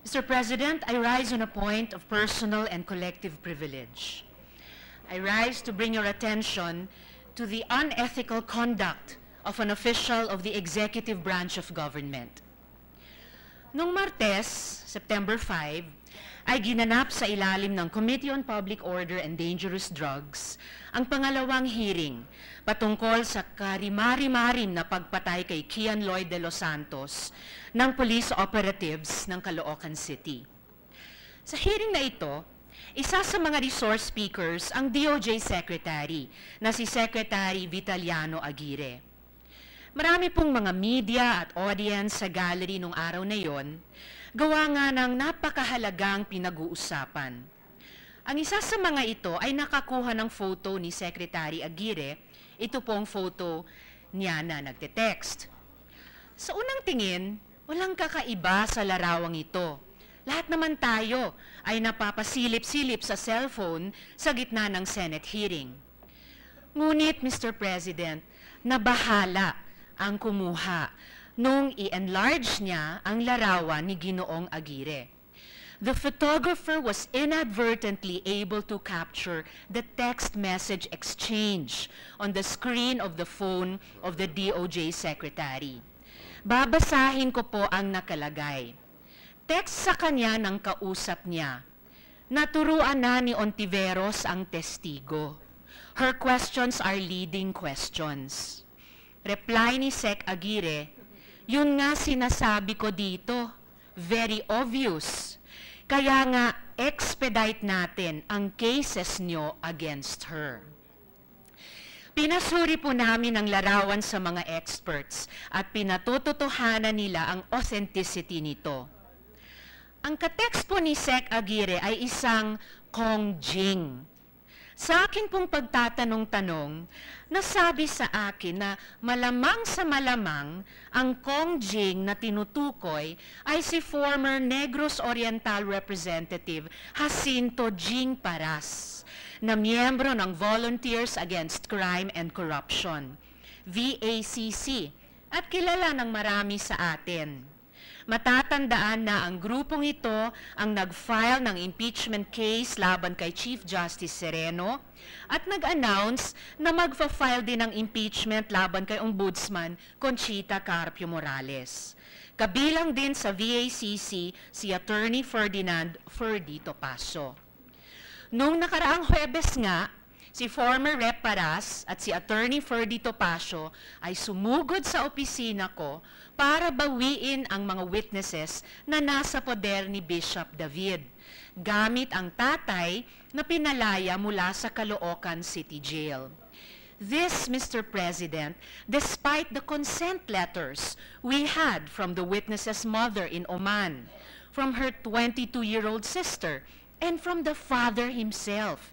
Mr. President, I rise on a point of personal and collective privilege. I rise to bring your attention to the unethical conduct of an official of the executive branch of government. Noong Martes, September 5, ay ginanap sa ilalim ng Committee on Public Order and Dangerous Drugs ang pangalawang hearing patungkol sa karimari-marim na pagpatay kay Kian Lloyd de los Santos ng police operatives ng Caloocan City. Sa hearing na ito, isa sa mga resource speakers ang DOJ Secretary na si Secretary Vitaliano Aguirre. Marami pong mga media at audience sa gallery nung araw na yon, gawa nga ng napakahalagang pinag-uusapan. Ang isa sa mga ito ay nakakuha ng photo ni Secretary Aguirre. Ito pong photo niya na nagte-text. Sa unang tingin, walang kakaiba sa larawang ito. Lahat naman tayo ay napapasilip-silip sa cellphone sa gitna ng Senate hearing. Ngunit, Mr. President, nabahala ang kumuha nung i-enlarge niya ang larawan ni Ginoong Aguirre. The photographer was inadvertently able to capture the text message exchange on the screen of the phone of the DOJ Secretary. Babasahin ko po ang nakalagay. Text sa kanya ng kausap niya. Naturuan na ni Hontiveros ang testigo. Her questions are leading questions. Reply ni Sec Aguirre, yun nga sinasabi ko dito, very obvious. Kaya nga, expedite natin ang cases nyo against her. Pinasuri po namin ang larawan sa mga experts at pinatututuhanan nila ang authenticity nito. Ang katext po ni Sec Aguirre ay isang Kong Jing. Sa akin pong pagtatanong-tanong, nasabi sa akin na malamang sa malamang ang Kong Jing na tinutukoy ay si former Negros Oriental Representative Jacinto Jing Paras, na miyembro ng Volunteers Against Crime and Corruption, VACC, at kilala ng marami sa atin. Matatandaan na ang grupong ito ang nag-file ng impeachment case laban kay Chief Justice Sereno at nag-announce na magfa-file din ng impeachment laban kay Ombudsman Conchita Carpio Morales. Kabilang din sa VACC si Attorney Ferdinand Ferdy Topacio. Noong nakaraang Huwebes nga, si former Rep. Paras at si Attorney Ferdy Topacio ay sumugod sa opisina ko para bawiin ang mga witnesses na nasa poder ni Bishop David, gamit ang tatay na pinalaya mula sa Caloocan City Jail. This, Mr. President, despite the consent letters we had from the witness's mother in Oman, from her 22-year-old sister, and from the father himself.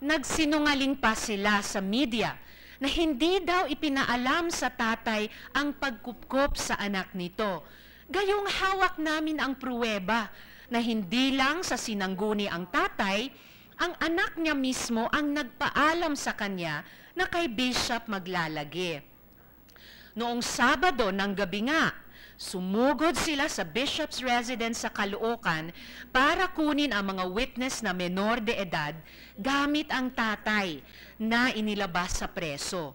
Nagsinungaling pa sila sa media na hindi daw ipinaalam sa tatay ang pagkupkop sa anak nito. Gayong hawak namin ang pruweba na hindi lang sa sinangguni ang tatay, ang anak niya mismo ang nagpaalam sa kanya na kay Bishop maglalagi. Noong Sabado ng gabi nga, sumugod sila sa Bishop's residence sa Caloocan para kunin ang mga witness na menor de edad gamit ang tatay na inilabas sa preso.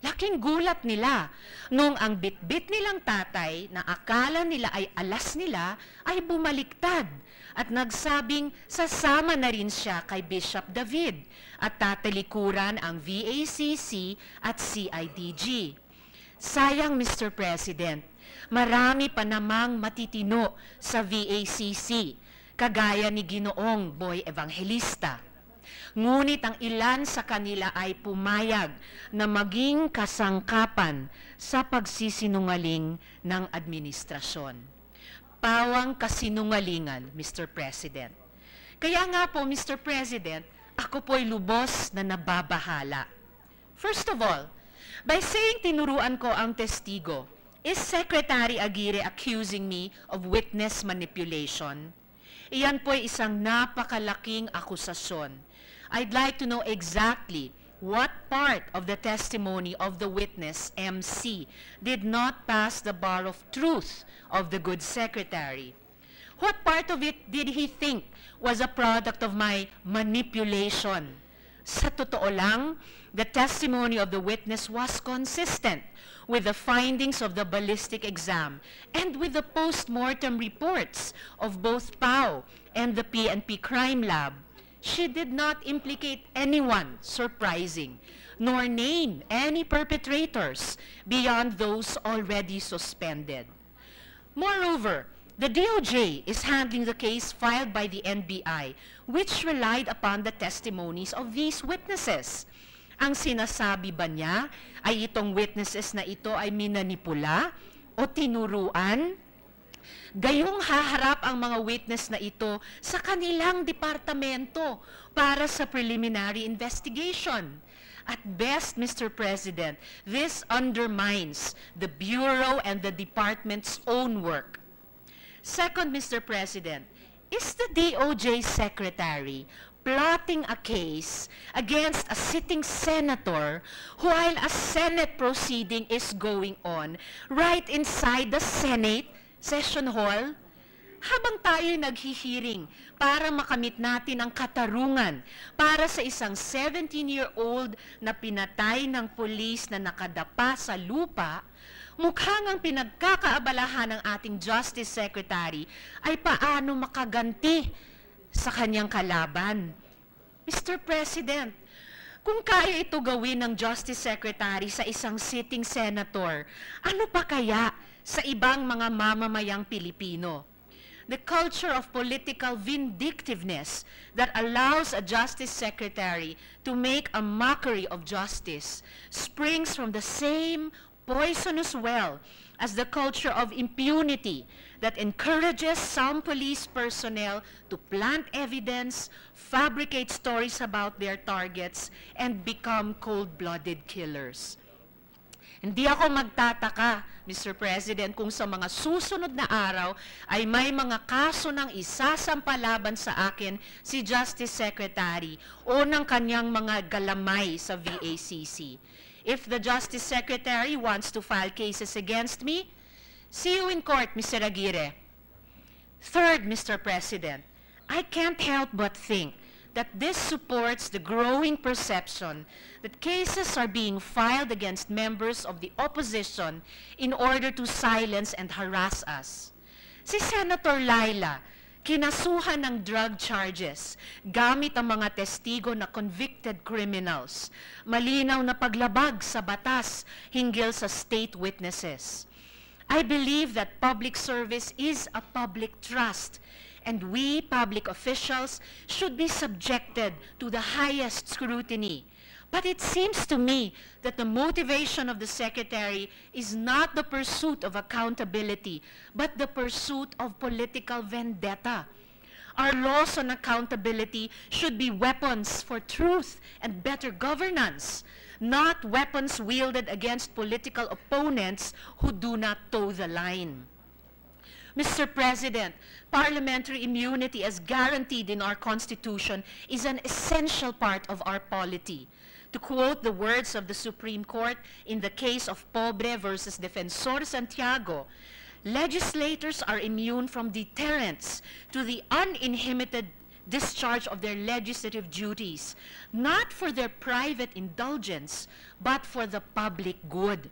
Laking gulat nila nung ang bitbit nilang tatay na akala nila ay alas nila ay bumaliktad at nagsabing sasama na rin siya kay Bishop David at tatalikuran ang VACC at CIDG. Sayang, Mr. President, marami pa namang matitino sa VACC, kagaya ni Ginoong Boy Evangelista. Ngunit ang ilan sa kanila ay pumayag na maging kasangkapan sa pagsisinungaling ng administrasyon. Pawang kasinungalingan, Mr. President. Kaya nga po, Mr. President, ako po'y lubos na nababahala. First of all, by saying tinuruan ko ang testigo, is Secretary Aguirre accusing me of witness manipulation? Iyan po'y isang napakalaking akusasyon. I'd like to know exactly what part of the testimony of the witness, MC, did not pass the bar of truth of the good secretary. What part of it did he think was a product of my manipulation? Sa totoo lang, the testimony of the witness was consistent with the findings of the ballistic exam and with the post-mortem reports of both PAO and the PNP crime lab. She did not implicate anyone surprising, nor name any perpetrators beyond those already suspended. Moreover, the DOJ is handling the case filed by the NBI, which relied upon the testimonies of these witnesses. Ang sinasabi ba niya ay itong witnesses na ito ay minanipula o tinuruan? Gayong haharap ang mga witness na ito sa kanilang departamento para sa preliminary investigation. At best, Mr. President, this undermines the Bureau and the department's own work. Second, Mr. President, is the DOJ Secretary plotting a case against a sitting senator while a Senate proceeding is going on right inside the Senate session hall? Habang tayo'y naghihiring para makamit natin ang katarungan para sa isang 17-year-old na pinatay ng pulis na nakadapa sa lupa, mukhang ang pinagkakaabalahan ng ating Justice Secretary ay paano makaganti sa kanyang kalaban. Mr. President, kung kaya ito gawin ng Justice Secretary sa isang sitting senator, ano pa kaya sa ibang mga mamamayang Pilipino? The culture of political vindictiveness that allows a Justice Secretary to make a mockery of justice springs from the same poisonous well as the culture of impunity that encourages some police personnel to plant evidence, fabricate stories about their targets, and become cold-blooded killers. Hindi ako magtataka, Mr. President, kung sa mga susunod na araw ay may mga kaso ng isasampalaban sa akin si Justice Secretary o ng kanyang mga galamay sa VACC. If the Justice Secretary wants to file cases against me, see you in court, Mr. Aguirre. Third, Mr. President, I can't help but think that this supports the growing perception that cases are being filed against members of the opposition in order to silence and harass us. Si Senator Laila, kinasuhan ng drug charges gamit ang mga testigo na convicted criminals, malinaw na paglabag sa batas hinggil sa state witnesses. I believe that public service is a public trust, and we, public officials, should be subjected to the highest scrutiny. But it seems to me that the motivation of the Secretary is not the pursuit of accountability, but the pursuit of political vendetta. Our laws on accountability should be weapons for truth and better governance, not weapons wielded against political opponents who do not toe the line. Mr. President, parliamentary immunity as guaranteed in our Constitution is an essential part of our polity. To quote the words of the Supreme Court in the case of Pobre versus Defensor Santiago, legislators are immune from deterrence to the uninhibited discharge of their legislative duties, not for their private indulgence, but for the public good.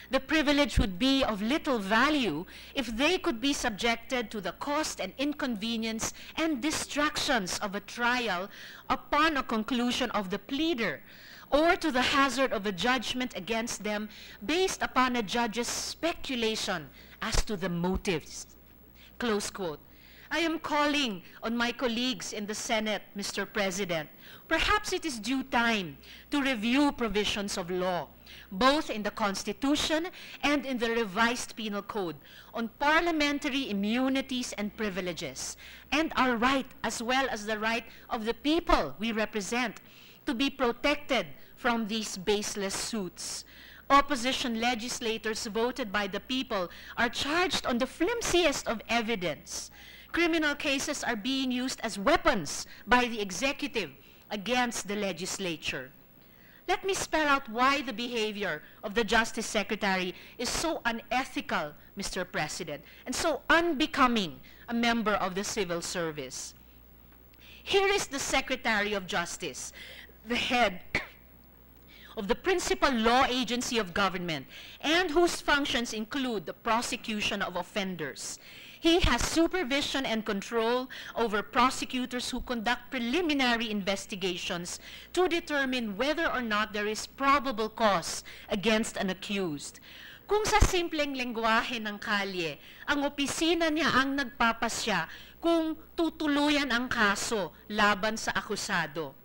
The privilege would be of little value if they could be subjected to the cost and inconvenience and distractions of a trial upon a conclusion of the pleader, or to the hazard of a judgment against them based upon a judge's speculation as to the motives. Close quote. I am calling on my colleagues in the Senate, Mr. President. Perhaps it is due time to review provisions of law, both in the Constitution and in the revised Penal Code, on parliamentary immunities and privileges, and our right, as well as the right of the people we represent, to be protected from these baseless suits. Opposition legislators voted by the people are charged on the flimsiest of evidence. Criminal cases are being used as weapons by the executive against the legislature. Let me spell out why the behavior of the Justice Secretary is so unethical, Mr. President, and so unbecoming a member of the civil service. Here is the Secretary of Justice, the head of the principal law agency of government, and whose functions include the prosecution of offenders. He has supervision and control over prosecutors who conduct preliminary investigations to determine whether or not there is probable cause against an accused. Kung sa simpleng lengguwahe ng kalye, ang opisina niya ang nagpapasya kung tutuluyan ang kaso laban sa akusado.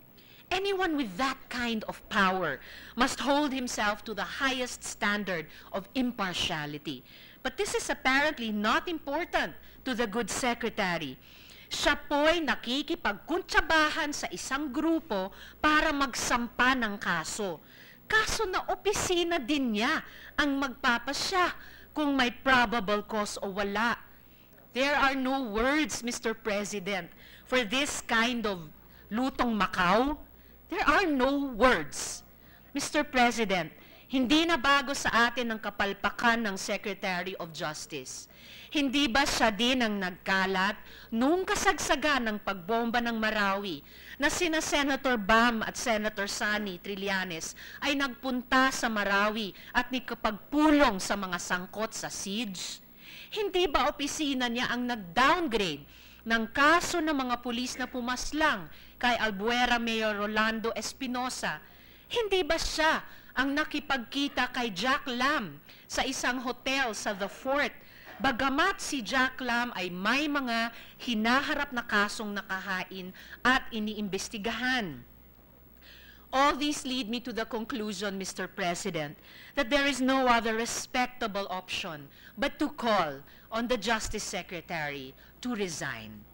Anyone with that kind of power must hold himself to the highest standard of impartiality. But this is apparently not important to the good secretary. Siya po'y nakikipagkuntsabahan sa isang grupo para magsampa ng kaso. Kaso na opisina din niya ang magpapasya kung may probable cause o wala. There are no words, Mr. President, for this kind of lutong Macau. There are no words. Mr. President, hindi na bago sa atin ang kapalpakan ng Secretary of Justice. Hindi ba siya din ang nagkalat nung kasagsagan ng pagbomba ng Marawi na sina Senator Bam at Senator Sani Trillanes ay nagpunta sa Marawi at nakapagpulong sa mga sangkot sa siege? Hindi ba opisina niya ang nag-downgrade ng kaso ng mga pulis na pumaslang kay Albuera Mayor Rolando Espinosa? Hindi ba siya ang nakipagkita kay Jack Lam sa isang hotel sa The Fort, bagamat si Jack Lam ay may mga hinaharap na kasong nakahain at iniimbestigahan? All these lead me to the conclusion, Mr. President, that there is no other respectable option but to call on the Justice Secretary to resign.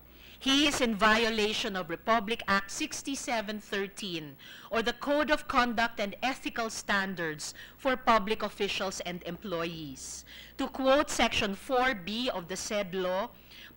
He is in violation of Republic Act 6713, or the Code of Conduct and Ethical Standards for Public Officials and Employees. To quote Section 4B of the said law,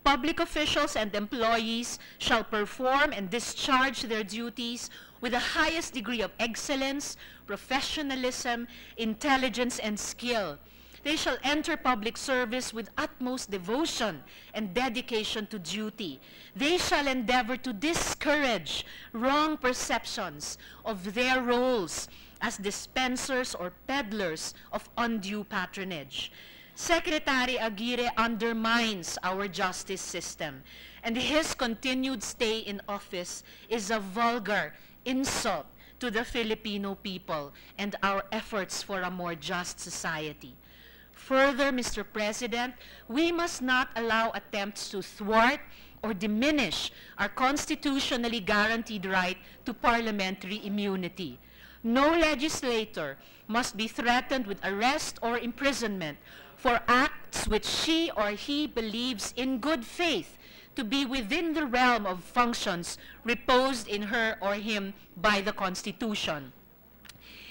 public officials and employees shall perform and discharge their duties with the highest degree of excellence, professionalism, intelligence, and skill. They shall enter public service with utmost devotion and dedication to duty. They shall endeavor to discourage wrong perceptions of their roles as dispensers or peddlers of undue patronage. Secretary Aguirre undermines our justice system, and his continued stay in office is a vulgar insult to the Filipino people and our efforts for a more just society. Further, Mr. President, we must not allow attempts to thwart or diminish our constitutionally guaranteed right to parliamentary immunity. No legislator must be threatened with arrest or imprisonment for acts which she or he believes in good faith to be within the realm of functions reposed in her or him by the Constitution.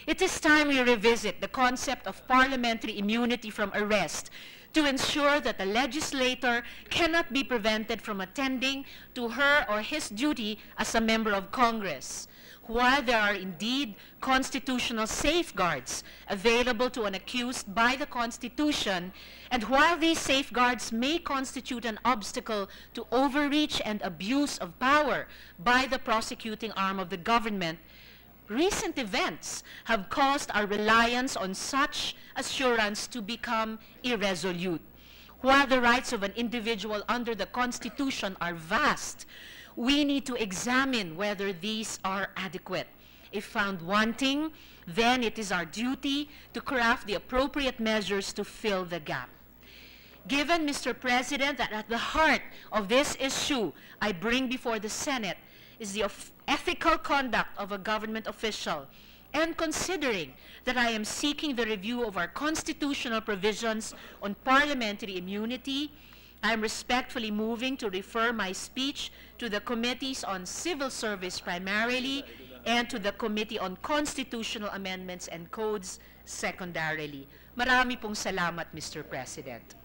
It is time we revisit the concept of parliamentary immunity from arrest to ensure that the legislator cannot be prevented from attending to her or his duty as a member of Congress. While there are indeed constitutional safeguards available to an accused by the Constitution, and while these safeguards may constitute an obstacle to overreach and abuse of power by the prosecuting arm of the government, recent events have caused our reliance on such assurance to become irresolute. While the rights of an individual under the Constitution are vast, we need to examine whether these are adequate. If found wanting, then it is our duty to craft the appropriate measures to fill the gap. Given, Mr. President, that at the heart of this issue I bring before the Senate is the ethical conduct of a government official, and considering that I am seeking the review of our constitutional provisions on parliamentary immunity, I am respectfully moving to refer my speech to the Committees on Civil Service primarily and to the Committee on Constitutional Amendments and Codes secondarily. Marami pong salamat, Mr. President.